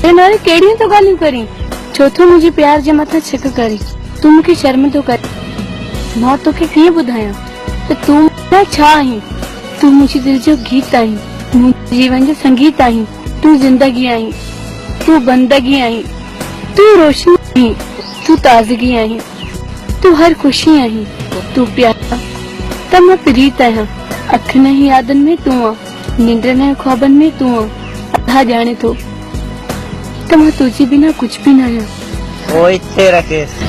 नारे केड़ी तो गालियूं करी चौथो मुझे प्यार जे मथा छिक करी तू मुखे शर्म तो कर मां तोखे कीअं ॿुधायां त तू ना छा आहीं। तू मुझे दिल जो गीत आहीं, मुझे जीवन जो संगीत आहीं। तू जिंदगी आहीं, तू बंदगी आहीं, तू रोशनी आहीं, तू ताजगी आहीं, तू हर खुशी आहीं, तू प्यार त मां प्रीत आहियां। अख नहीं यादन में तू आ, निंड न ख्वाबन में तू आ। अधा जाने तो त मां तुझे बिना कुछ भी न आहियां। वो इत्थे रखेस।